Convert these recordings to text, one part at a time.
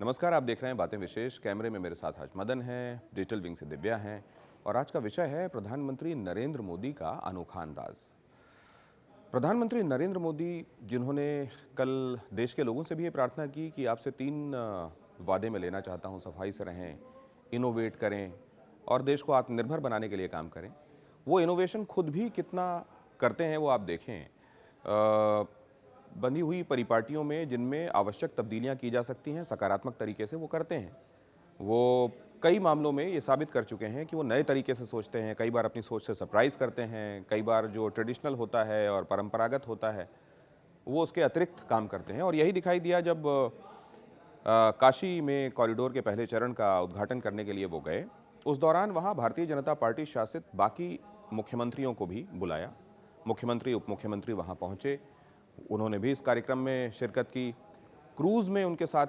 नमस्कार, आप देख रहे हैं बातें विशेष। कैमरे में मेरे साथ आज मदन हैं, डिजिटल विंग से दिव्या हैं और आज का विषय है प्रधानमंत्री नरेंद्र मोदी का अनोखा अंदाज। प्रधानमंत्री नरेंद्र मोदी जिन्होंने कल देश के लोगों से भी ये प्रार्थना की कि आपसे 3 वादे मैं लेना चाहता हूँ, सफाई से रहें, इनोवेट करें और देश को आत्मनिर्भर बनाने के लिए काम करें। वो इनोवेशन खुद भी कितना करते हैं वो आप देखें। बंधी हुई परिपाटियों में जिनमें आवश्यक तब्दीलियां की जा सकती हैं, सकारात्मक तरीके से वो करते हैं। वो कई मामलों में ये साबित कर चुके हैं कि वो नए तरीके से सोचते हैं, कई बार अपनी सोच से सरप्राइज़ करते हैं, कई बार जो ट्रेडिशनल होता है और परंपरागत होता है वो उसके अतिरिक्त काम करते हैं। और यही दिखाई दिया जब काशी में कॉरिडोर के पहले चरण का उद्घाटन करने के लिए वो गए। उस दौरान वहाँ भारतीय जनता पार्टी शासित बाकी मुख्यमंत्रियों को भी बुलाया। मुख्यमंत्री, उप मुख्यमंत्री वहाँ पहुँचे, उन्होंने भी इस कार्यक्रम में शिरकत की। क्रूज़ में उनके साथ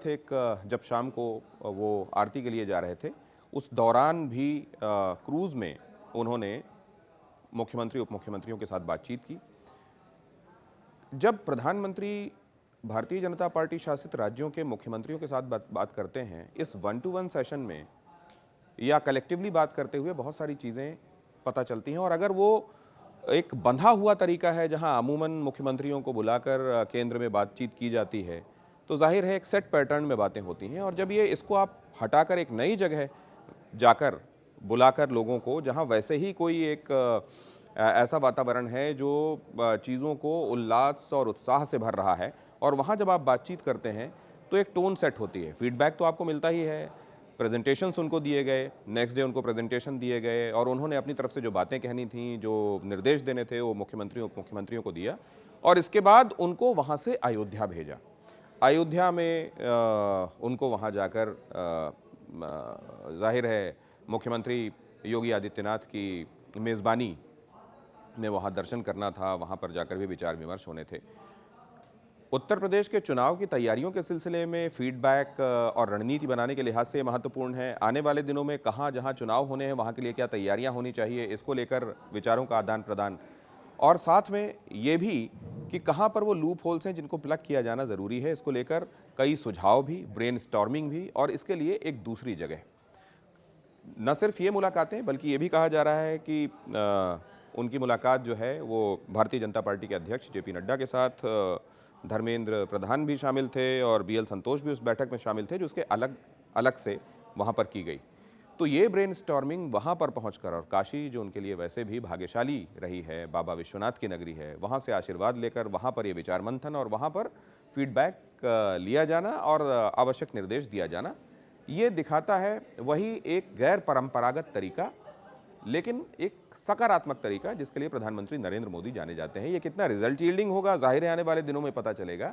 जब शाम को वो आरती के लिए जा रहे थे, उस दौरान भी क्रूज़ में उन्होंने मुख्यमंत्री, उप मुख्यमंत्रियों के साथ बातचीत की। जब प्रधानमंत्री भारतीय जनता पार्टी शासित राज्यों के मुख्यमंत्रियों के साथ बात करते हैं, इस 1-to-1 सेशन में या कलेक्टिवली बात करते हुए बहुत सारी चीज़ें पता चलती हैं। और अगर वो एक बंधा हुआ तरीका है जहां अमूमन मुख्यमंत्रियों को बुलाकर केंद्र में बातचीत की जाती है, तो जाहिर है एक सेट पैटर्न में बातें होती हैं। और जब इसको आप हटाकर एक नई जगह जाकर बुलाकर लोगों को, जहां वैसे ही कोई एक ऐसा वातावरण है जो चीज़ों को उल्लास और उत्साह से भर रहा है, और वहां जब आप बातचीत करते हैं तो एक टोन सेट होती है। फीडबैक तो आपको मिलता ही है, प्रेजेंटेशंस उनको दिए गए, नेक्स्ट डे उनको प्रेजेंटेशन दिए गए और उन्होंने अपनी तरफ से जो बातें कहनी थी, जो निर्देश देने थे, वो मुख्यमंत्रियों, उप मुख्यमंत्रियों को दिया। और इसके बाद उनको वहाँ से अयोध्या भेजा। अयोध्या में उनको वहाँ जाकर जाहिर है मुख्यमंत्री योगी आदित्यनाथ की मेज़बानी में वहाँ दर्शन करना था, वहाँ पर जाकर भी विचार विमर्श होने थे। उत्तर प्रदेश के चुनाव की तैयारियों के सिलसिले में फीडबैक और रणनीति बनाने के लिहाज से महत्वपूर्ण है। आने वाले दिनों में कहाँ जहाँ चुनाव होने हैं वहाँ के लिए क्या तैयारियाँ होनी चाहिए, इसको लेकर विचारों का आदान प्रदान, और साथ में ये भी कि कहाँ पर वो लूप होल्स हैं जिनको प्लग किया जाना ज़रूरी है। इसको लेकर कई सुझाव भी, ब्रेनस्टॉर्मिंग भी, और इसके लिए एक दूसरी जगह। न सिर्फ ये मुलाकातें, बल्कि ये भी कहा जा रहा है कि उनकी मुलाकात जो है वो भारतीय जनता पार्टी के अध्यक्ष JP नड्डा के साथ, धर्मेंद्र प्रधान भी शामिल थे और BL संतोष भी उस बैठक में शामिल थे, जो उसके अलग अलग से वहाँ पर की गई। तो ये ब्रेनस्टॉर्मिंग वहाँ पर पहुँचकर, और काशी जो उनके लिए वैसे भी भाग्यशाली रही है, बाबा विश्वनाथ की नगरी है, वहाँ से आशीर्वाद लेकर वहाँ पर ये विचार मंथन और वहाँ पर फीडबैक लिया जाना और आवश्यक निर्देश दिया जाना, ये दिखाता है वही एक गैर परंपरागत तरीका, लेकिन एक सकारात्मक तरीका जिसके लिए प्रधानमंत्री नरेंद्र मोदी जाने जाते हैं। ये कितना रिजल्ट यील्डिंग होगा जाहिर है आने वाले दिनों में पता चलेगा,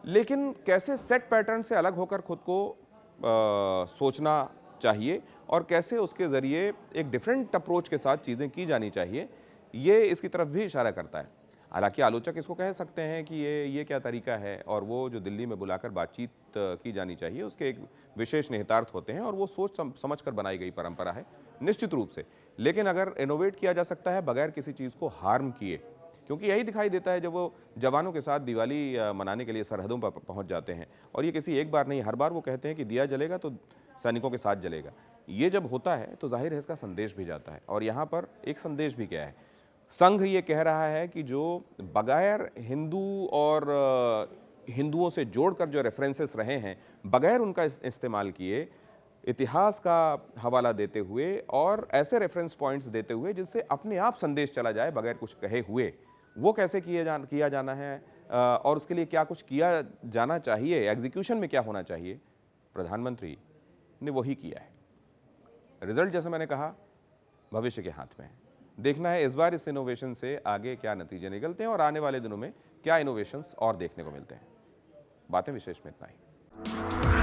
लेकिन कैसे सेट पैटर्न से अलग होकर खुद को सोचना चाहिए और कैसे उसके ज़रिए एक डिफरेंट अप्रोच के साथ चीज़ें की जानी चाहिए, ये इसकी तरफ भी इशारा करता है। हालांकि आलोचक इसको कह सकते हैं कि ये क्या तरीका है, और वो जो दिल्ली में बुलाकर बातचीत की जानी चाहिए उसके एक विशेष निहितार्थ होते हैं और वो सोच समझ कर बनाई गई परंपरा है निश्चित रूप से। लेकिन अगर इनोवेट किया जा सकता है बगैर किसी चीज़ को हार्म किए, क्योंकि यही दिखाई देता है जब वो जवानों के साथ दिवाली मनाने के लिए सरहदों पर पहुंच जाते हैं, और ये किसी एक बार नहीं, हर बार वो कहते हैं कि दिया जलेगा तो सैनिकों के साथ जलेगा। ये जब होता है तो जाहिर है इसका संदेश भी जाता है, और यहाँ पर एक संदेश भी क्या है, संघ ये कह रहा है कि जो बगैर हिंदू और हिंदुओं से जोड़कर जो रेफरेंसेस रहे हैं, बगैर उनका इस्तेमाल किए, इतिहास का हवाला देते हुए और ऐसे रेफरेंस पॉइंट्स देते हुए जिससे अपने आप संदेश चला जाए बगैर कुछ कहे हुए, वो कैसे किया जाना है और उसके लिए क्या कुछ किया जाना चाहिए, एग्जीक्यूशन में क्या होना चाहिए, प्रधानमंत्री ने वही किया है। रिजल्ट जैसे मैंने कहा भविष्य के हाथ में है। देखना है इस बार इस इनोवेशन से आगे क्या नतीजे निकलते हैं और आने वाले दिनों में क्या इनोवेशंस और देखने को मिलते हैं। बातें विशेष में इतना ही।